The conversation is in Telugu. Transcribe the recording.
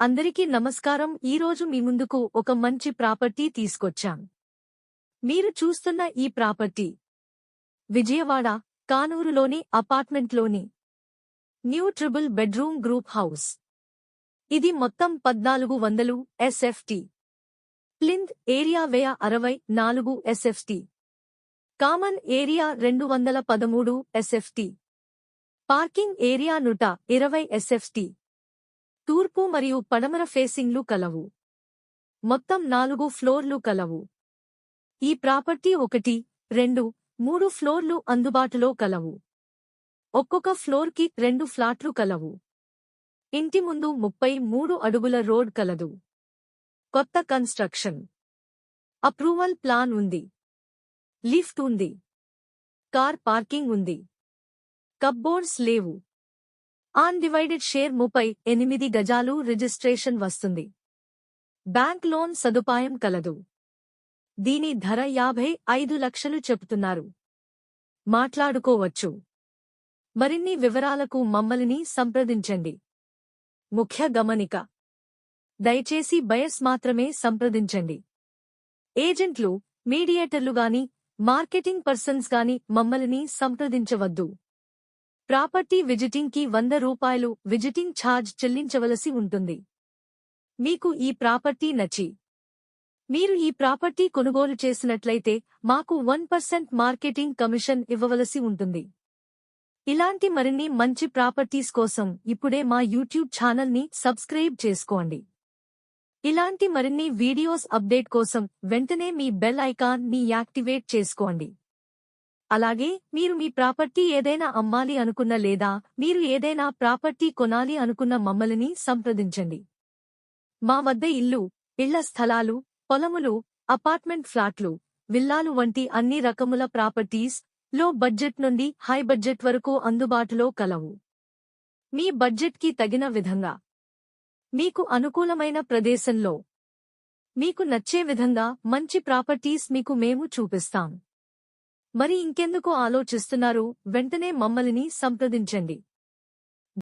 అందరికీ నమస్కారం. ఈరోజు మీ ముందుకు ఒక మంచి ప్రాపర్టీ తీసుకొచ్చాం. మీరు చూస్తున్న ఈ ప్రాపర్టీ విజయవాడ కానూరులోని అపార్ట్మెంట్లోని new triple bedroom group house. ఇది మొత్తం 1400 SFT. ప్లింత్ ఏరియా వ్యయ 64 SFT. Common area 213 SFT. Parking area 120 SFT. తూర్పు మరియు పడమర ఫేసింగ్లు కలవు. మొత్తం 4 ఫ్లోర్లు కలవు. ఈ ప్రాపర్టీ 1, 2, 3 ఫ్లోర్లు అందుబాటులో కలవు. ఒక్కొక్క ఫ్లోర్కి 2 ఫ్లాట్లు కలవు. ఇంటి ముందు 33 అడుగుల రోడ్ కలదు. కొత్త కన్స్ట్రక్షన్. అప్రూవల్ ప్లాన్ ఉంది. లిఫ్ట్ ఉంది. కార్ పార్కింగ్ ఉంది. కప్బోర్డ్స్ లేవు. అన్డివైడెడ్ షేర్ 38 గజాలు రిజిస్ట్రేషన్ వస్తుంది. బ్యాంక్ లోన్ సదుపాయం కలదు. దీని ధర 55 లక్షలు చెబుతున్నారు. మాట్లాడుకోవచ్చు. మరిన్ని వివరాలకు మమ్మల్ని సంప్రదించండి. ముఖ్య గమనిక: దయచేసి బయర్స్ మాత్రమే సంప్రదించండి. ఏజెంట్లు, మీడియేటర్లు గాని, మార్కెటింగ్ పర్సన్స్ గాని మమ్మల్ని సంప్రదించవద్దు. ప్రాపర్టీ విజిటింగ్ కి 100 రూపాయలు విజిటింగ్ ఛార్జ్ చెల్లించవలసి ఉంటుంది. మీకు ఈ ప్రాపర్టీ నచ్చి మీరు ఈ ప్రాపర్టీ కొనుగోలు చేసినట్లయితే మాకు 1% మార్కెటింగ్ కమిషన్ ఇవ్వవలసి ఉంటుంది. ఇలాంటి మరిన్ని మంచి ప్రాపర్టీస్ కోసం ఇప్పుడే మా యూట్యూబ్ ఛానల్ని సబ్స్క్రైబ్ చేసుకోండి. ఇలాంటి మరిన్ని వీడియోస్ అప్డేట్ కోసం వెంటనే మీ బెల్ ఐకాన్ ని యాక్టివేట్ చేసుకోండి. అలాగే మీరు మీ ప్రాపర్టీ ఏదైనా అమ్మాలి అనుకున్న లేదా మీరు ఏదైనా ప్రాపర్టీ కొనాలి అనుకున్న మమ్మల్ని సంప్రదించండి. మా వద్ద ఇల్లు, ఇళ్ల స్థలాలు, పొలములు, అపార్ట్మెంట్ ఫ్లాట్లు, విల్లాలు వంటి అన్ని రకముల ప్రాపర్టీస్ లో బడ్జెట్ నుండి హై బడ్జెట్ వరకు అందుబాటులో కలవు. మీ బడ్జెట్కి తగిన విధంగా మీకు అనుకూలమైన ప్రదేశంలో మీకు నచ్చే విధంగా మంచి ప్రాపర్టీస్ మీకు మేము చూపిస్తాం. మరి ఇంకెందుకు ఆలోచిస్తున్నారు? వెంటనే మమ్మల్ని సంప్రదించండి.